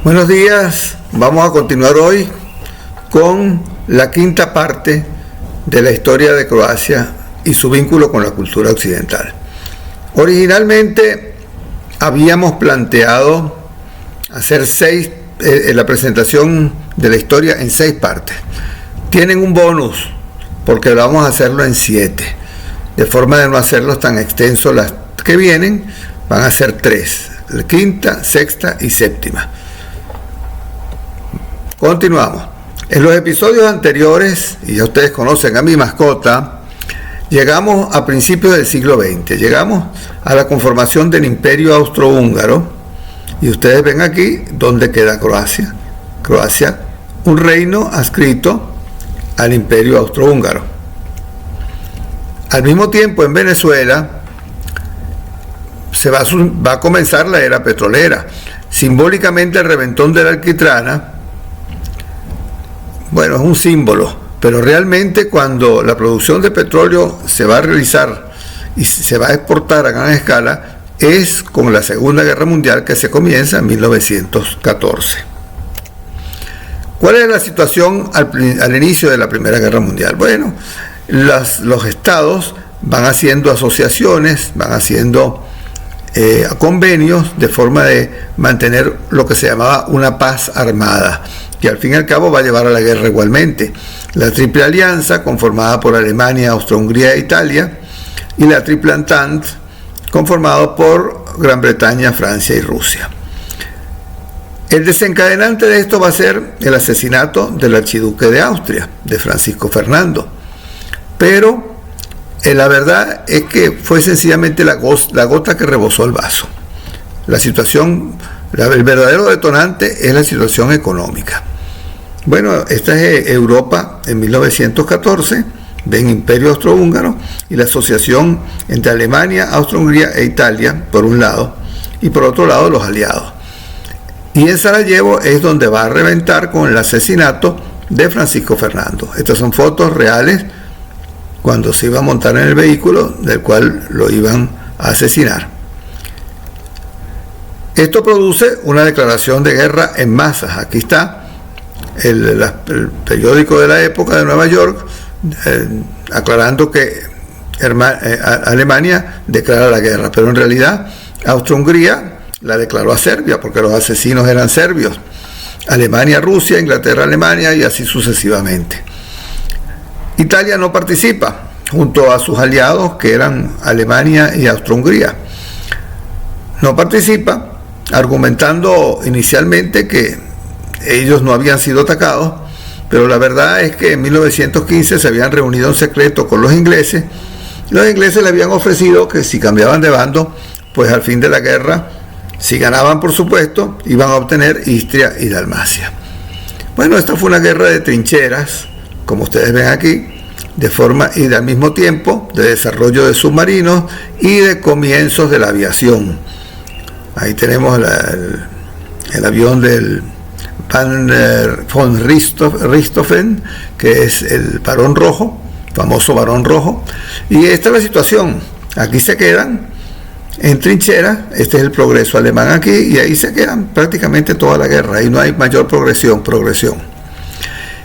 Buenos días, vamos a continuar hoy con la quinta parte de la historia de Croacia y su vínculo con la cultura occidental. Originalmente habíamos planteado hacer la presentación de la historia en 6 partes. Tienen un bonus porque vamos a hacerlo en 7, de forma de no hacerlos tan extensos. Las que vienen van a ser 3, la quinta, sexta y séptima. Continuamos. En los episodios anteriores, y ya ustedes conocen a mi mascota, llegamos a principios del siglo XX, llegamos a la conformación del Imperio Austrohúngaro, y ustedes ven aquí dónde queda Croacia. Croacia, un reino adscrito al Imperio Austrohúngaro. Al mismo tiempo, en Venezuela se va a comenzar la era petrolera. Simbólicamente, el reventón de la Alquitrana, bueno, es un símbolo, pero realmente cuando la producción de petróleo se va a realizar y se va a exportar a gran escala, es con la Segunda Guerra Mundial, que se comienza en 1914. ¿Cuál es la situación al inicio de la Primera Guerra Mundial? Bueno, los estados van haciendo asociaciones, van haciendo convenios de forma de mantener lo que se llamaba una paz armada, que al fin y al cabo va a llevar a la guerra igualmente. La Triple Alianza, conformada por Alemania, Austria-Hungría e Italia, y la Triple Entente, conformado por Gran Bretaña, Francia y Rusia. El desencadenante de esto va a ser el asesinato del archiduque de Austria, de Francisco Fernando. Pero la verdad es que fue sencillamente la gota que rebosó el vaso. La situación, el verdadero detonante es la situación económica. Bueno, esta es Europa en 1914, ven Imperio Austrohúngaro y la asociación entre Alemania, Austria-Hungría e Italia, por un lado, y por otro lado los aliados. Y en Sarajevo es donde va a reventar con el asesinato de Francisco Fernando. Estas son fotos reales cuando se iba a montar en el vehículo del cual lo iban a asesinar. Esto produce una declaración de guerra en masas. Aquí está el periódico de la época de Nueva York aclarando que Alemania declara la guerra, pero en realidad Austria-Hungría la declaró a Serbia porque los asesinos eran serbios. Alemania, Rusia, Inglaterra, Alemania y así sucesivamente. Italia no participa junto a sus aliados que eran Alemania y Austria-Hungría. No participa argumentando inicialmente que ellos no habían sido atacados, pero la verdad es que en 1915 se habían reunido en secreto con los ingleses. Los ingleses le habían ofrecido que si cambiaban de bando, pues al fin de la guerra, si ganaban por supuesto, iban a obtener Istria y Dalmacia. Bueno, esta fue una guerra de trincheras, como ustedes ven aquí, de forma y al mismo tiempo de desarrollo de submarinos y de comienzos de la aviación. Ahí tenemos el avión del von Richthofen, que es el Barón Rojo, famoso Barón Rojo. Y esta es la situación. Aquí se quedan en trincheras. Este es el progreso alemán aquí, y ahí se quedan prácticamente toda la guerra. Ahí no hay mayor progresión.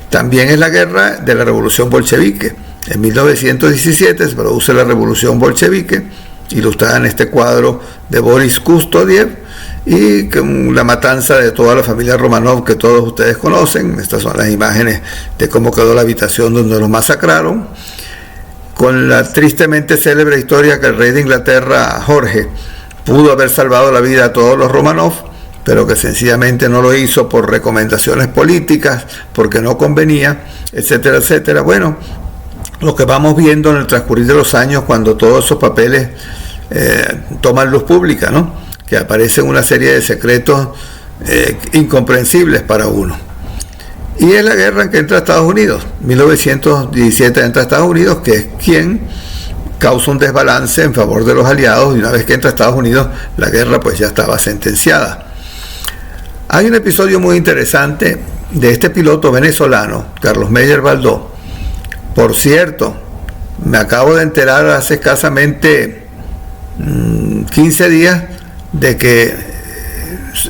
También es la guerra de la revolución bolchevique. En 1917 se produce la revolución bolchevique, ilustrada en este cuadro de Boris Kustodiev, y con la matanza de toda la familia Romanov que todos ustedes conocen. Estas son las imágenes de cómo quedó la habitación donde los masacraron, con la tristemente célebre historia que el rey de Inglaterra, Jorge, pudo haber salvado la vida a todos los Romanov, pero que sencillamente no lo hizo por recomendaciones políticas, porque no convenía, etcétera, etcétera. Bueno, lo que vamos viendo en el transcurrir de los años, cuando todos esos papeles toman luz pública, ¿no? Que aparecen una serie de secretos incomprensibles para uno. Y es la guerra en que entra Estados Unidos. 1917 entra Estados Unidos, que es quien causa un desbalance en favor de los aliados, y una vez que entra Estados Unidos, la guerra pues ya estaba sentenciada. Hay un episodio muy interesante de este piloto venezolano, Carlos Meyer Baldó. Por cierto, me acabo de enterar hace escasamente 15 días de que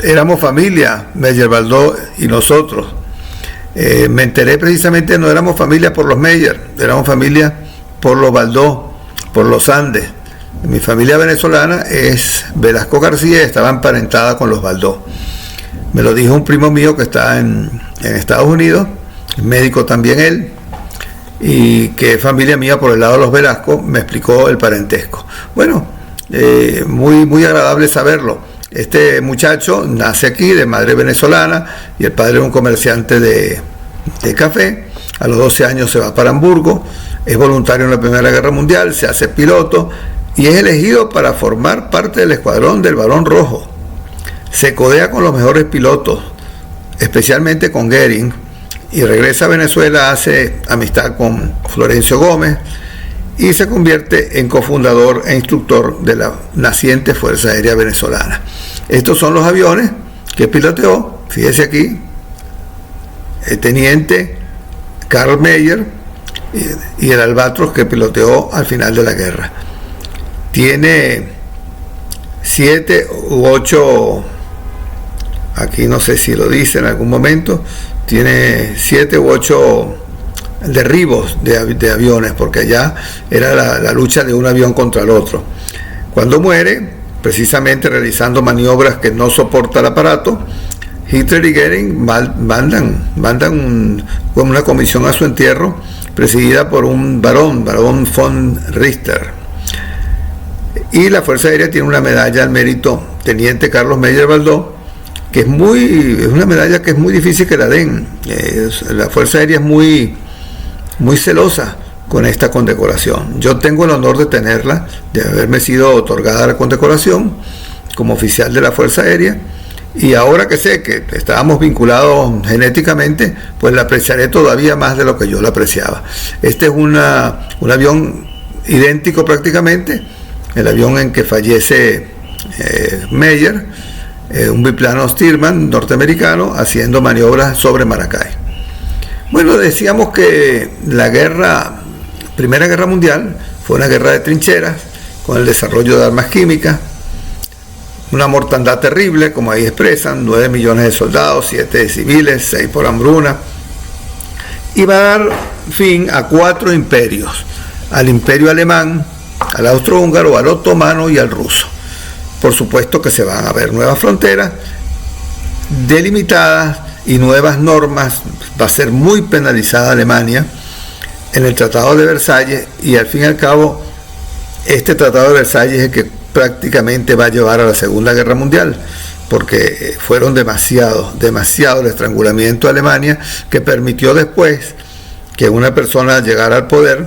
éramos familia, Meyer Baldó y nosotros. Me enteré precisamente, no éramos familia por los Meyer, éramos familia por los Baldó, por los Andes. Mi familia venezolana es Velasco García y estaba emparentada con los Baldó. Me lo dijo un primo mío que está en Estados Unidos, médico también él, y que es familia mía por el lado de los Velasco, me explicó el parentesco. Bueno, muy agradable saberlo. Este muchacho nace aquí de madre venezolana y el padre es un comerciante de café. A los 12 años se va para Hamburgo, es voluntario en la Primera Guerra Mundial, se hace piloto y es elegido para formar parte del escuadrón del Barón Rojo. Se codea con los mejores pilotos, especialmente con Goering, y regresa a Venezuela, hace amistad con Florencio Gómez y se convierte en cofundador e instructor de la naciente Fuerza Aérea Venezolana. Estos son los aviones que piloteó, fíjese aquí, el teniente Carl Meyer y el Albatros que piloteó al final de la guerra. Tiene 7 u 8, aquí no sé si lo dice en algún momento, tiene 7 u 8 derribos de aviones, porque allá era la lucha de un avión contra el otro. Cuando muere, precisamente realizando maniobras que no soporta el aparato, Hitler y Goering mandan una comisión a su entierro, presidida por un barón von Richter. Y la Fuerza Aérea tiene una medalla al mérito Teniente Carlos Meyer Baldó, que es una medalla que es muy difícil que la den. La Fuerza Aérea es muy celosa con esta condecoración. Yo tengo el honor de tenerla, de haberme sido otorgada la condecoración como oficial de la Fuerza Aérea, y ahora que sé que estábamos vinculados genéticamente, pues la apreciaré todavía más de lo que yo la apreciaba. Este es un avión idéntico prácticamente, el avión en que fallece Meyer, un biplano Stearman norteamericano haciendo maniobras sobre Maracay. Bueno, decíamos que la Primera Guerra Mundial fue una guerra de trincheras, con el desarrollo de armas químicas, una mortandad terrible, como ahí expresan, 9 millones de soldados, 7 de civiles, 6 por hambruna, y va a dar fin a 4 imperios: al imperio alemán, al austrohúngaro, al otomano y al ruso. Por supuesto que se van a ver nuevas fronteras delimitadas y nuevas normas. Va a ser muy penalizada Alemania en el Tratado de Versalles, y al fin y al cabo este Tratado de Versalles es el que prácticamente va a llevar a la Segunda Guerra Mundial, porque fueron demasiado el estrangulamiento de Alemania, que permitió después que una persona llegara al poder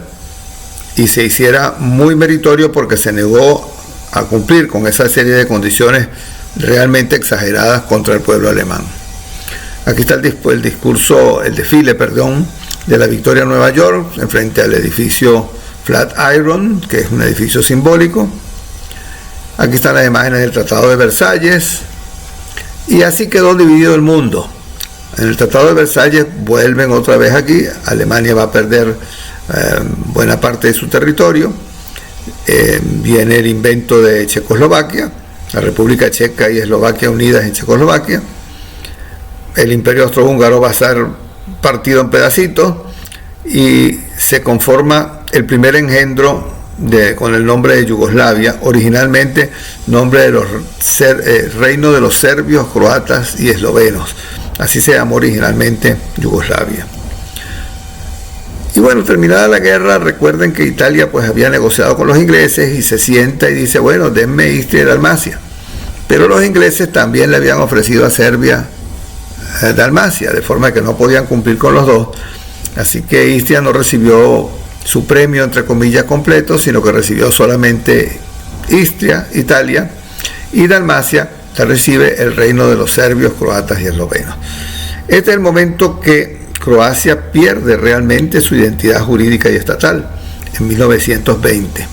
y se hiciera muy meritorio porque se negó a cumplir con esa serie de condiciones realmente exageradas contra el pueblo alemán. Aquí está el desfile de la Victoria en Nueva York, enfrente al edificio Flatiron, que es un edificio simbólico. Aquí están las imágenes del Tratado de Versalles, y así quedó dividido el mundo. En el Tratado de Versalles vuelven otra vez aquí, Alemania va a perder buena parte de su territorio. Viene el invento de Checoslovaquia, la República Checa y Eslovaquia unidas en Checoslovaquia. El imperio austrohúngaro va a ser partido en pedacitos y se conforma el primer engendro con el nombre de Yugoslavia, originalmente nombre de reino de los serbios, croatas y eslovenos. Así se llamó originalmente Yugoslavia. Y bueno, terminada la guerra, recuerden que Italia pues había negociado con los ingleses y se sienta y dice, bueno, denme Istria y Dalmacia. Pero los ingleses también le habían ofrecido a Serbia Dalmacia, de forma que no podían cumplir con los dos. Así que Istria no recibió su premio, entre comillas, completo, sino que recibió solamente Istria, Italia, y Dalmacia la recibe el reino de los serbios, croatas y eslovenos. Este es el momento que Croacia pierde realmente su identidad jurídica y estatal, en 1920.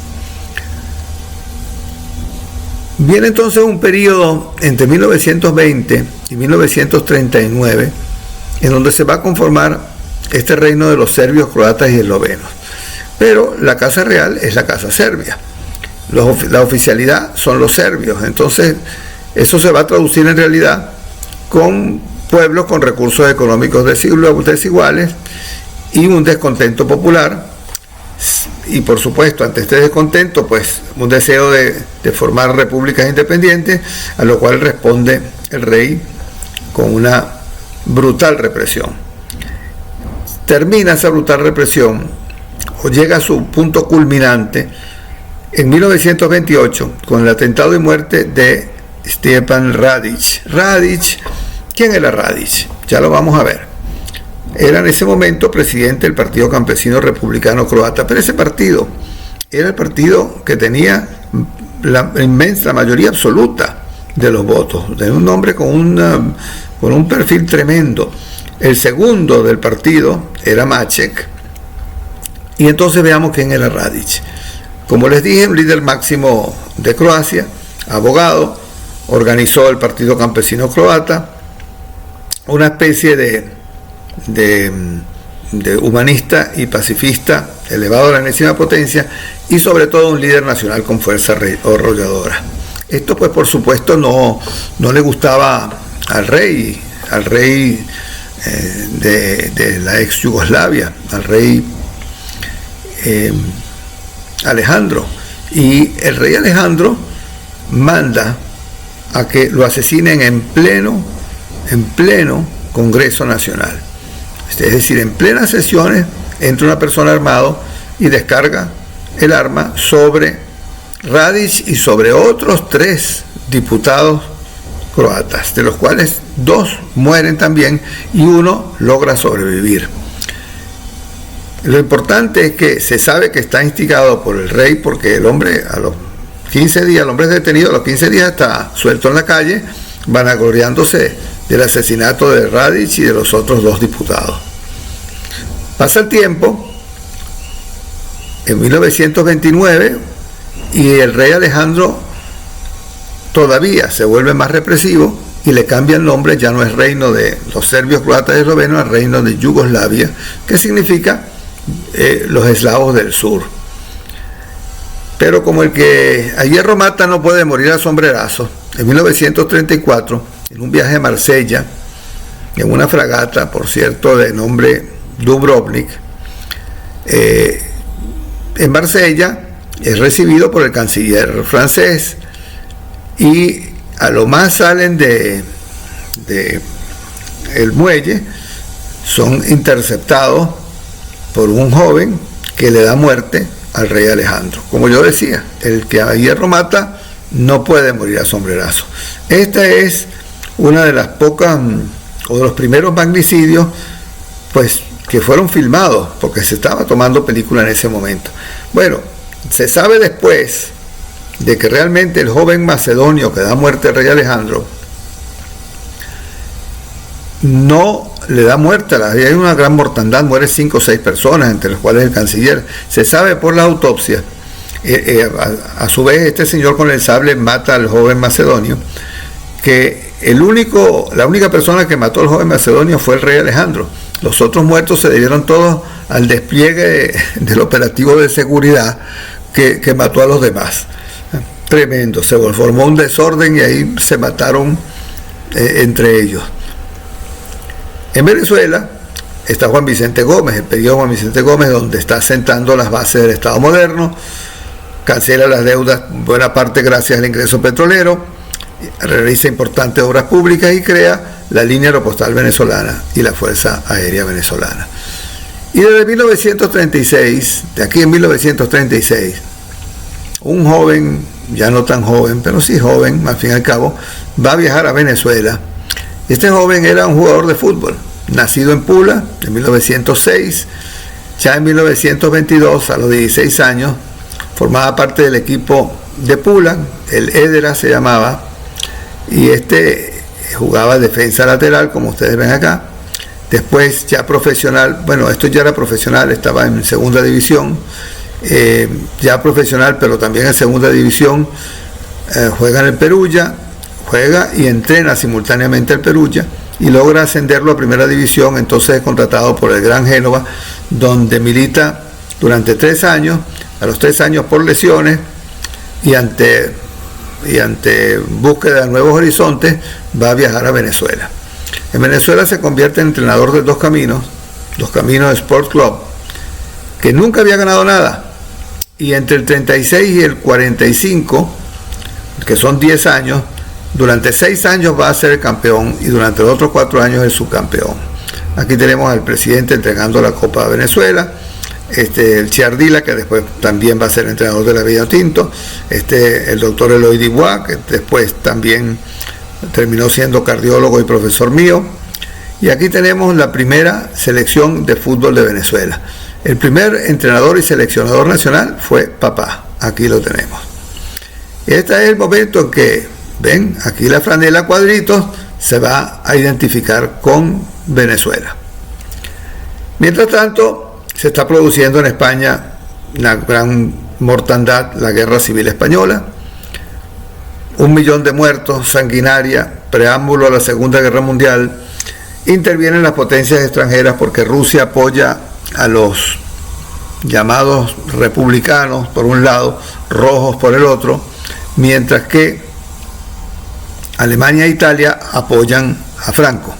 Viene entonces un periodo entre 1920 y 1939 en donde se va a conformar este reino de los serbios, croatas y eslovenos. Pero la casa real es la casa serbia. La oficialidad son los serbios. Entonces Eso se va a traducir en realidad con pueblos con recursos económicos desiguales y un descontento popular. Y por supuesto, ante este descontento, pues un deseo de formar repúblicas independientes, a lo cual responde el rey con una brutal represión. Termina esa brutal represión, o llega a su punto culminante, en 1928, con el atentado y muerte de Stjepan Radić. ¿Quién era Radić? Ya lo vamos a ver. Era en ese momento presidente del Partido Campesino Republicano Croata, pero ese partido era el partido que tenía la inmensa mayoría absoluta de los votos, de un hombre con un perfil tremendo. El segundo del partido era Maček, y entonces veamos quién era Radić. Como les dije, un líder máximo de Croacia, abogado, organizó el Partido Campesino Croata, una especie de humanista y pacifista elevado a la enésima potencia, y sobre todo un líder nacional con fuerza arrolladora. Esto pues por supuesto no le gustaba al rey de la ex Yugoslavia, al rey Alejandro, y el rey Alejandro manda a que lo asesinen en pleno Congreso Nacional. Es decir, en plenas sesiones entra una persona armado y descarga el arma sobre Radić y sobre otros 3 diputados croatas, de los cuales 2 mueren también y 1 logra sobrevivir. Lo importante es que se sabe que está instigado por el rey, porque el hombre a los 15 días, el hombre es detenido, a los 15 días está suelto en la calle, vanagloriándose del asesinato de Radić y de los otros 2 diputados. Pasa el tiempo, en 1929, y el rey Alejandro todavía se vuelve más represivo y le cambia el nombre, ya no es reino de los serbios, croatas y eslovenos, es reino de Yugoslavia, que significa los eslavos del sur. Pero como el que a hierro mata no puede morir a sombrerazo, en 1934, en un viaje a Marsella, en una fragata, por cierto, de nombre Dubrovnik, en Marsella es recibido por el canciller francés, y a lo más salen de el muelle, son interceptados por un joven que le da muerte al rey Alejandro. Como yo decía, el que a hierro mata no puede morir a sombrerazo. Esta es una de las pocas o de los primeros magnicidios pues que fueron filmados, porque se estaba tomando película en ese momento. Bueno, se sabe después de que realmente el joven macedonio que da muerte al rey Alejandro no le da muerte, hay una gran mortandad, muere 5 o 6 personas, entre las cuales el canciller. Se sabe por la autopsia, a su vez este señor con el sable mata al joven macedonio, que la única persona que mató al joven macedonio fue el rey Alejandro. Los otros muertos se debieron todos al despliegue del operativo de seguridad que mató a los demás. Tremendo, se formó un desorden y ahí se mataron entre ellos. En Venezuela está Juan Vicente Gómez, el periodo Juan Vicente Gómez, donde está sentando las bases del Estado moderno, cancela las deudas, buena parte gracias al ingreso petrolero, realiza importantes obras públicas y crea la línea aeropostal venezolana y la Fuerza Aérea Venezolana. Y desde 1936, de aquí en 1936, un joven, ya no tan joven, pero sí joven, al fin y al cabo, va a viajar a Venezuela. Este joven era un jugador de fútbol, nacido en Pula en 1906, ya en 1922, a los 16 años, formaba parte del equipo de Pula, el Édera se llamaba, y jugaba defensa lateral, como ustedes ven acá. Después ya profesional, bueno, esto ya era profesional, estaba en segunda división, ya profesional, pero también en segunda división, juega en el Perugia, juega y entrena simultáneamente al Perugia y logra ascenderlo a primera división. Entonces es contratado por el Gran Génova, donde milita durante 3 años, a los 3 años por lesiones y ante y ante búsqueda de nuevos horizontes va a viajar a Venezuela. En Venezuela se convierte en entrenador de Dos Caminos Sport Club, que nunca había ganado nada, y entre el 36 y el 45, que son 10 años, durante 6 años va a ser el campeón y durante los otros 4 años el subcampeón. Aquí tenemos al presidente entregando la Copa de Venezuela, el Chiardila, que después también va a ser entrenador de la Vinotinto, el doctor Eloy Dubois, que después también terminó siendo cardiólogo y profesor mío. Y aquí tenemos la primera selección de fútbol de Venezuela. El primer entrenador y seleccionador nacional fue papá. Aquí lo tenemos. Este es el momento en que, ven, aquí la franela cuadritos se va a identificar con Venezuela. Mientras tanto, se está produciendo en España una gran mortandad, la Guerra Civil Española, 1 millón de muertos, sanguinaria, preámbulo a la Segunda Guerra Mundial. Intervienen las potencias extranjeras porque Rusia apoya a los llamados republicanos por un lado, rojos por el otro, mientras que Alemania e Italia apoyan a Franco.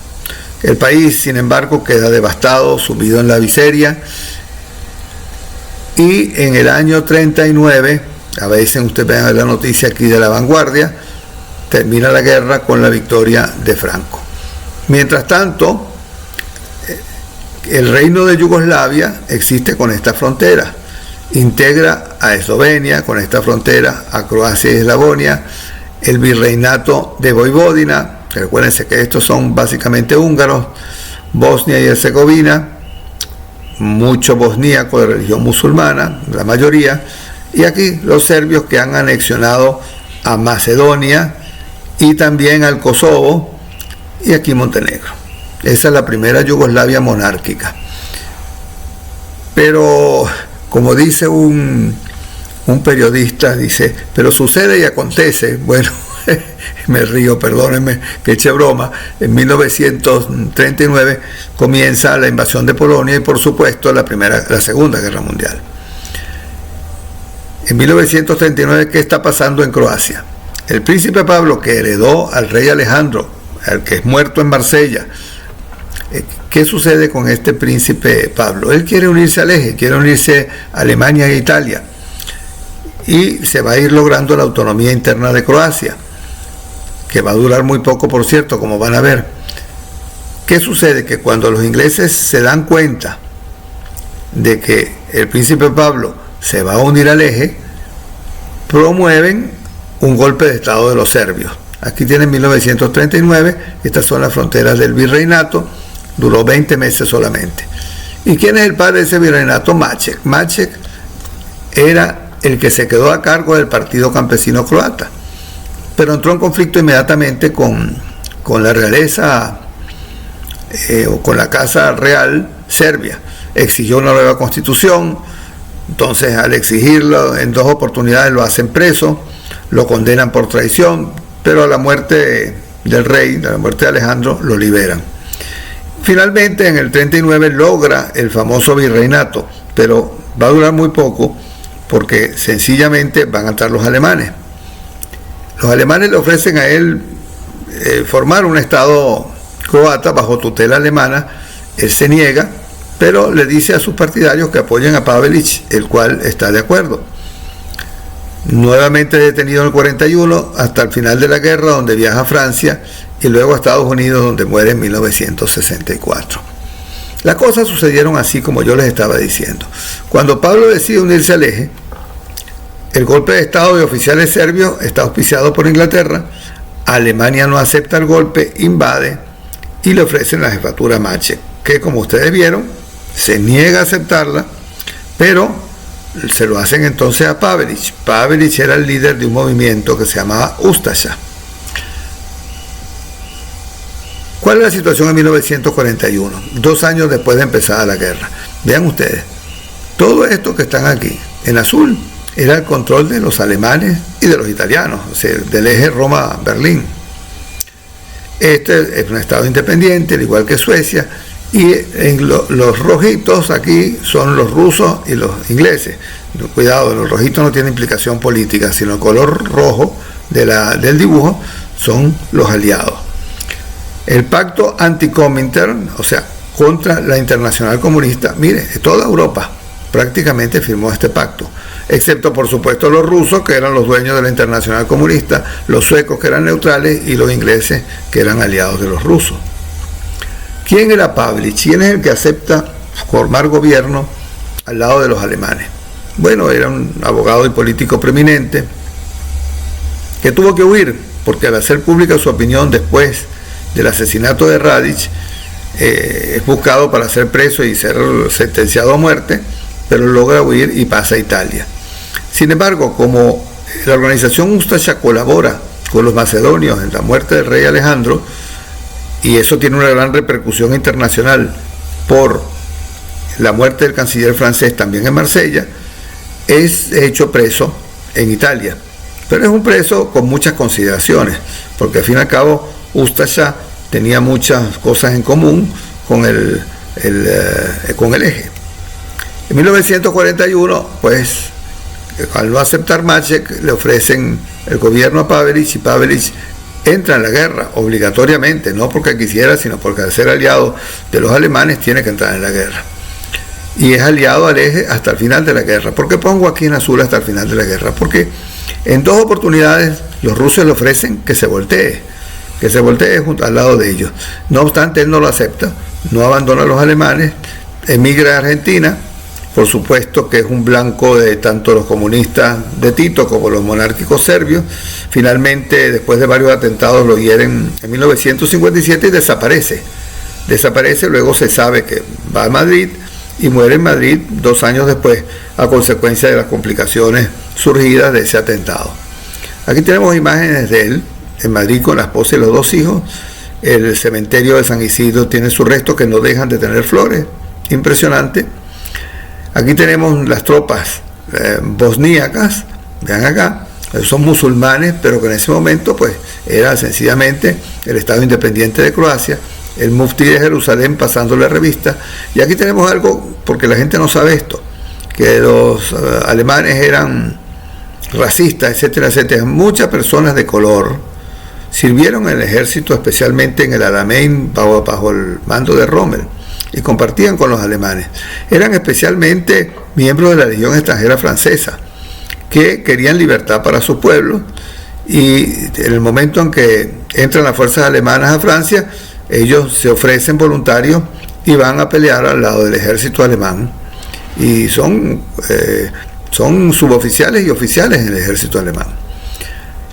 El país, sin embargo, queda devastado, sumido en la miseria, y en el año 39, a veces ustedes ven la noticia aquí de La Vanguardia, termina la guerra con la victoria de Franco. Mientras tanto, el reino de Yugoslavia existe con esta frontera, integra a Eslovenia con esta frontera, a Croacia y Eslavonia, el virreinato de Voivodina. Recuérdense que estos son básicamente húngaros, Bosnia y Herzegovina, mucho bosníaco de religión musulmana, la mayoría, y aquí los serbios que han anexionado a Macedonia y también al Kosovo, y aquí Montenegro. Esa es la primera Yugoslavia monárquica. Pero, como dice un periodista, dice, pero sucede y acontece. Bueno, me río, perdónenme que eche broma. En 1939 comienza la invasión de Polonia y, por supuesto, la Segunda Guerra Mundial. En 1939, ¿qué está pasando en Croacia? El príncipe Pablo, que heredó al rey Alejandro, al que es muerto en Marsella. ¿Qué sucede con este príncipe Pablo? Él quiere unirse al eje, quiere unirse a Alemania e Italia, y se va a ir logrando la autonomía interna de Croacia, que va a durar muy poco, por cierto, como van a ver. ¿Qué sucede? Que cuando los ingleses se dan cuenta de que el príncipe Pablo se va a unir al eje, promueven un golpe de estado de los serbios. Aquí tienen 1939, estas son las fronteras del virreinato, duró 20 meses solamente. ¿Y quién es el padre de ese virreinato? Maček. Maček era el que se quedó a cargo del Partido Campesino Croata, pero entró en conflicto inmediatamente con la realeza o con la Casa Real serbia. Exigió una nueva constitución, entonces al exigirlo en 2 oportunidades lo hacen preso, lo condenan por traición, pero a la muerte del rey, a la muerte de Alejandro, lo liberan. Finalmente, en el 39 logra el famoso virreinato, pero va a durar muy poco porque sencillamente van a entrar los alemanes. Los alemanes le ofrecen a él formar un estado croata bajo tutela alemana. Él se niega, pero le dice a sus partidarios que apoyen a Pavelić, el cual está de acuerdo. Nuevamente detenido en el 41 hasta el final de la guerra, donde viaja a Francia y luego a Estados Unidos, donde muere en 1964. Las cosas sucedieron así como yo les estaba diciendo. Cuando Pablo decide unirse al eje, el golpe de estado de oficiales serbios está auspiciado por Inglaterra. Alemania no acepta el golpe, invade y le ofrecen la jefatura a Maček, que, como ustedes vieron, se niega a aceptarla, pero se lo hacen entonces a Pavelić. Pavelić era el líder de un movimiento que se llamaba Ustasha. ¿Cuál es la situación en 1941? 2 años después de empezar la guerra. Vean ustedes, todo esto que están aquí, en azul, era el control de los alemanes y de los italianos, o sea, del eje Roma-Berlín. Este es un estado independiente, al igual que Suecia, y en los rojitos aquí son los rusos y los ingleses. Cuidado, los rojitos no tienen implicación política, sino el color rojo del dibujo, son los aliados. El pacto anti-Comintern, o sea, contra la Internacional Comunista, mire, toda Europa prácticamente firmó este pacto, excepto por supuesto los rusos, que eran los dueños de la Internacional Comunista, los suecos, que eran neutrales, y los ingleses, que eran aliados de los rusos. ¿Quién era Pavlich? ¿Quién es el que acepta formar gobierno al lado de los alemanes? Bueno, era un abogado y político preeminente que tuvo que huir, porque al hacer pública su opinión después del asesinato de Radić, es buscado para ser preso y ser sentenciado a muerte, pero logra huir y pasa a Italia. Sin embargo, como la organización Ustasha colabora con los macedonios en la muerte del rey Alejandro, y eso tiene una gran repercusión internacional por la muerte del canciller francés también en Marsella, es hecho preso en Italia. Pero es un preso con muchas consideraciones, porque al fin y al cabo Ustasha tenía muchas cosas en común con el eje. En 1941, pues, al no aceptar Maček, le ofrecen el gobierno a Pavelić, y Pavelić entra en la guerra obligatoriamente, no porque quisiera, sino porque al ser aliado de los alemanes tiene que entrar en la guerra. Y es aliado al eje hasta el final de la guerra. ¿Por qué pongo aquí en azul hasta el final de la guerra? Porque en dos oportunidades los rusos le ofrecen que se voltee junto al lado de ellos. No obstante, él no lo acepta, no abandona a los alemanes, emigra a Argentina. Por supuesto que es un blanco de tanto los comunistas de Tito como los monárquicos serbios. Finalmente, después de varios atentados, lo hieren en 1957 y desaparece. Luego se sabe que va a Madrid y muere en Madrid 2 años después, a consecuencia de las complicaciones surgidas de ese atentado. Aquí tenemos imágenes de él en Madrid con la esposa y los 2 hijos. El cementerio de San Isidro tiene sus restos que no dejan de tener flores. Impresionante. Aquí tenemos las tropas bosníacas, vean acá, son musulmanes, pero que en ese momento pues era sencillamente el Estado independiente de Croacia, el muftí de Jerusalén pasando la revista. Y aquí tenemos algo, porque la gente no sabe esto, que los alemanes eran racistas, etcétera, etcétera. Muchas personas de color sirvieron en el ejército, especialmente en el Alamein, bajo el mando de Rommel, y compartían con los alemanes. Eran especialmente miembros de la Legión Extranjera Francesa, que querían libertad para su pueblo, y en el momento en que entran las fuerzas alemanas a Francia, ellos se ofrecen voluntarios y van a pelear al lado del ejército alemán, y son suboficiales y oficiales en el ejército alemán.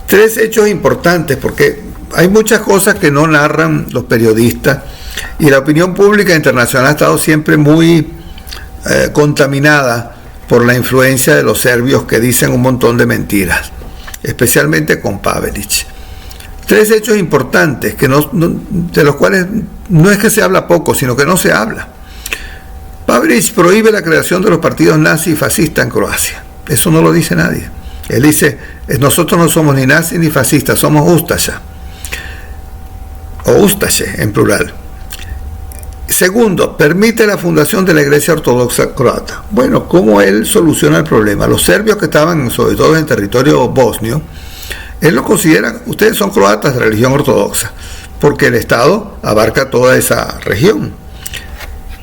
3 hechos importantes, porque hay muchas cosas que no narran los periodistas, y la opinión pública internacional ha estado siempre muy contaminada por la influencia de los serbios, que dicen un montón de mentiras, especialmente con Pavelić. 3 hechos importantes de los cuales no es que se habla poco, sino que no se habla. Pavelić prohíbe la creación de los partidos nazi y fascistas en Croacia. Eso no lo dice nadie. Él dice, nosotros no somos ni nazis ni fascistas, somos Ustasha, o Ustaše en plural. Segundo, permite la fundación de la Iglesia Ortodoxa Croata. Bueno, ¿cómo él soluciona el problema? Los serbios que estaban sobre todo en territorio bosnio, él los considera, ustedes son croatas de religión ortodoxa, porque el Estado abarca toda esa región.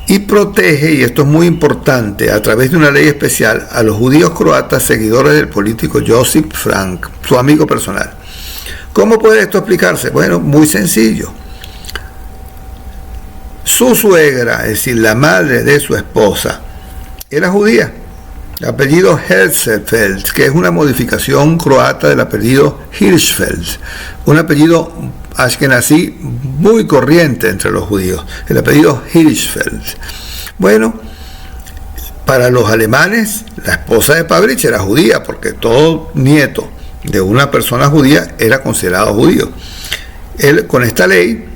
Y protege, y esto es muy importante, a través de una ley especial, a los judíos croatas seguidores del político Josip Frank, su amigo personal. ¿Cómo puede esto explicarse? Bueno, muy sencillo. Su suegra, es decir, la madre de su esposa, era judía. El apellido Herzfeld, que es una modificación croata del apellido Hirschfeld, un apellido ashkenazí muy corriente entre los judíos, el apellido Hirschfeld. Bueno, para los alemanes, la esposa de Pavelić era judía, porque todo nieto de una persona judía era considerado judío. Él, con esta ley,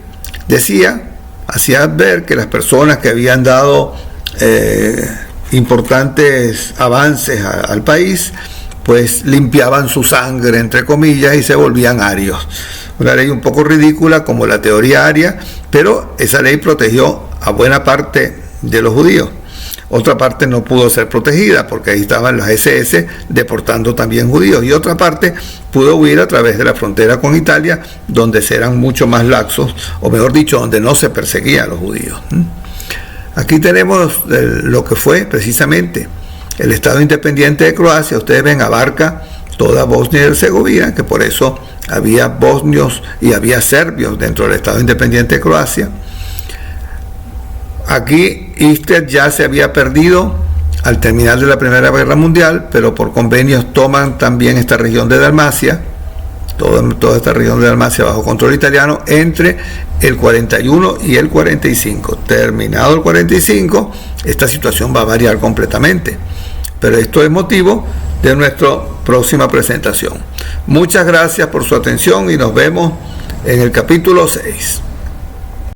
hacía ver que las personas que habían dado importantes avances al país, pues limpiaban su sangre, entre comillas, y se volvían arios. Una ley un poco ridícula como la teoría aria, pero esa ley protegió a buena parte de los judíos. Otra parte no pudo ser protegida porque ahí estaban las SS deportando también judíos, y otra parte pudo huir a través de la frontera con Italia, donde eran mucho más laxos, o mejor dicho, donde no se perseguía a los judíos. Aquí tenemos lo que fue precisamente el Estado independiente de Croacia. Ustedes ven, abarca toda Bosnia y Herzegovina, que por eso había bosnios y había serbios dentro del Estado independiente de Croacia. Aquí Istria ya se había perdido al terminar de la Primera Guerra Mundial, pero por convenios toman también esta región de Dalmacia, toda esta región de Dalmacia bajo control italiano, entre el 41 y el 45. Terminado el 45, esta situación va a variar completamente, pero esto es motivo de nuestra próxima presentación. Muchas gracias por su atención y nos vemos en el capítulo 6.